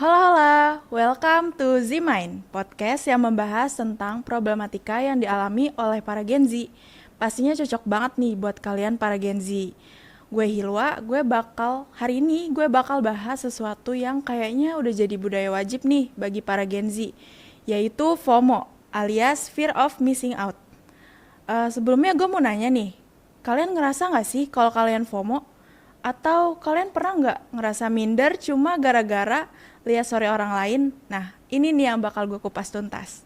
Halo, halo, welcome to Z-Mind, podcast yang membahas tentang problematika yang dialami oleh para Gen Z. Pastinya cocok banget nih buat kalian para Gen Z. Gue Hilwa, hari ini gue bakal bahas sesuatu yang kayaknya udah jadi budaya wajib nih bagi para Gen Z, yaitu FOMO, alias Fear of Missing Out. Sebelumnya gue mau nanya nih, kalian ngerasa nggak sih kalau kalian FOMO? Atau kalian pernah nggak ngerasa minder cuma gara-gara lihat story orang lain? Nah, ini nih yang bakal gue kupas tuntas.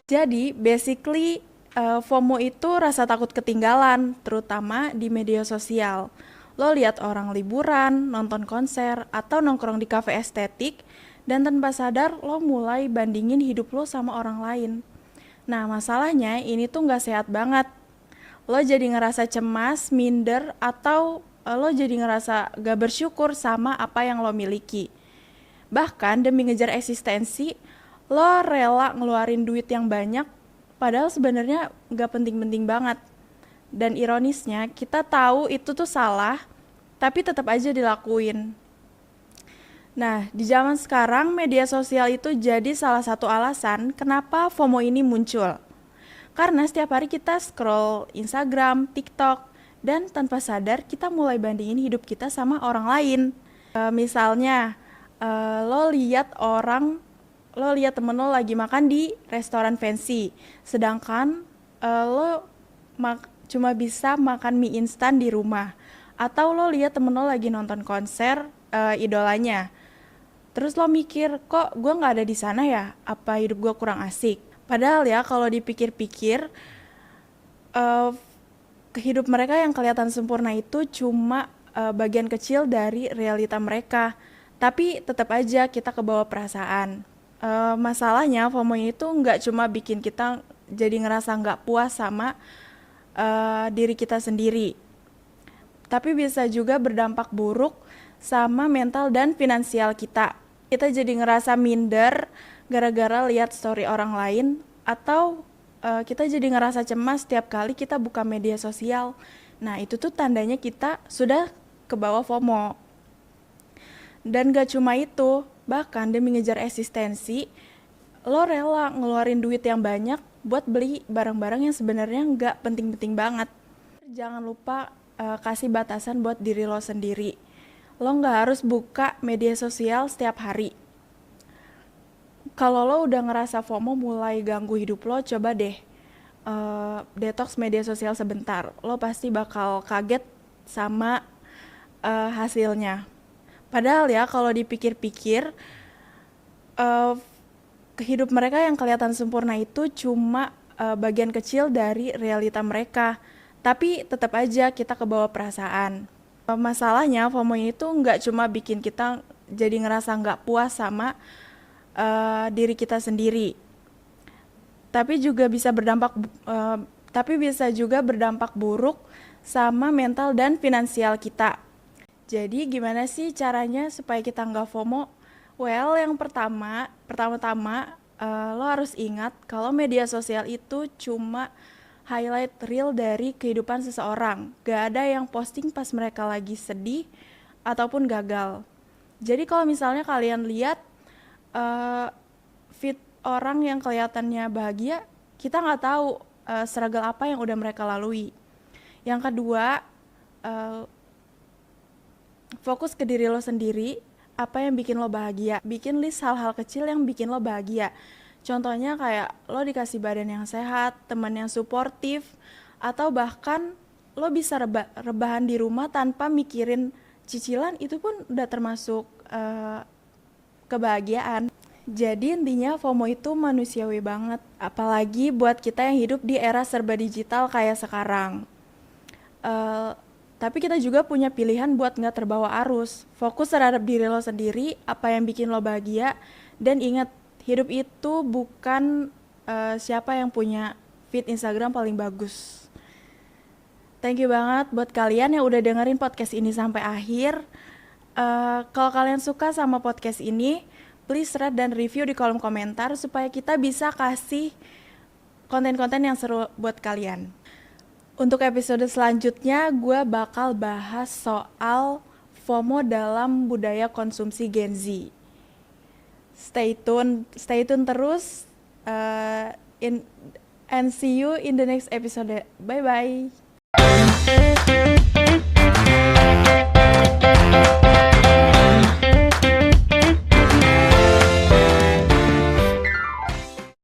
Jadi, basically FOMO itu rasa takut ketinggalan, terutama di media sosial. Lo lihat orang liburan, nonton konser, atau nongkrong di kafe estetik, dan tanpa sadar lo mulai bandingin hidup lo sama orang lain. Nah, masalahnya ini tuh nggak sehat banget. Lo jadi ngerasa cemas, minder, atau lo jadi ngerasa gak bersyukur sama apa yang lo miliki. Bahkan demi ngejar eksistensi, lo rela ngeluarin duit yang banyak, padahal sebenarnya gak penting-penting banget. Dan ironisnya, kita tahu itu tuh salah, tapi tetap aja dilakuin. Nah, di zaman sekarang media sosial itu jadi salah satu alasan kenapa FOMO ini muncul. Karena setiap hari kita scroll Instagram, TikTok, dan tanpa sadar kita mulai bandingin hidup kita sama orang lain. Misalnya, lo lihat temen lo lagi makan di restoran fancy, sedangkan cuma bisa makan mie instan di rumah. Atau lo lihat temen lo lagi nonton konser idolanya. Terus lo mikir, kok gue nggak ada di sana ya? Apa hidup gue kurang asik? Padahal ya kalau dipikir-pikir, hidup mereka yang kelihatan sempurna itu cuma bagian kecil dari realita mereka. Tapi tetap aja kita kebawa perasaan. Masalahnya FOMO ini tuh nggak cuma bikin kita jadi ngerasa nggak puas sama diri kita sendiri, tapi bisa juga berdampak buruk sama mental dan finansial kita. Kita jadi ngerasa minder gara-gara lihat story orang lain, atau kita jadi ngerasa cemas setiap kali kita buka media sosial. Nah, itu tuh tandanya kita sudah kebawa FOMO. Dan gak cuma itu, bahkan demi ngejar eksistensi, lo rela ngeluarin duit yang banyak buat beli barang-barang yang sebenarnya nggak penting-penting banget. Jangan lupa kasih batasan buat diri lo sendiri. Lo nggak harus buka media sosial setiap hari. Kalau lo udah ngerasa FOMO mulai ganggu hidup lo, coba deh detox media sosial sebentar. Lo pasti bakal kaget sama hasilnya. Padahal ya kalau dipikir-pikir, hidup mereka yang kelihatan sempurna itu cuma bagian kecil dari realita mereka. Tapi tetap aja kita kebawa perasaan. Masalahnya FOMO ini tuh nggak cuma bikin kita jadi ngerasa nggak puas sama diri kita sendiri, tapi bisa juga berdampak buruk sama mental dan finansial kita. Jadi gimana sih caranya supaya kita nggak FOMO? Well, yang pertama-tama lo harus ingat kalau media sosial itu cuma highlight reel dari kehidupan seseorang. Gak ada yang posting pas mereka lagi sedih ataupun gagal. Jadi kalau misalnya kalian lihat feed orang yang kelihatannya bahagia, kita nggak tahu struggle apa yang udah mereka lalui. Yang kedua, fokus ke diri lo sendiri. Apa yang bikin lo bahagia? Bikin list hal-hal kecil yang bikin lo bahagia. Contohnya kayak lo dikasih badan yang sehat, teman yang suportif, atau bahkan lo bisa rebahan di rumah tanpa mikirin cicilan, itu pun udah termasuk kebahagiaan. Jadi intinya FOMO itu manusiawi banget, apalagi buat kita yang hidup di era serba digital kayak sekarang. Tapi kita juga punya pilihan buat nggak terbawa arus. Fokus terhadap diri lo sendiri, apa yang bikin lo bahagia, dan ingat, hidup itu bukan siapa yang punya feed Instagram paling bagus. Thank you banget buat kalian yang udah dengerin podcast ini sampai akhir. Kalau kalian suka sama podcast ini, please rate dan review di kolom komentar supaya kita bisa kasih konten-konten yang seru buat kalian. Untuk episode selanjutnya, gue bakal bahas soal FOMO dalam budaya konsumsi Gen Z. Stay tune terus, and see you in the next episode. Bye bye.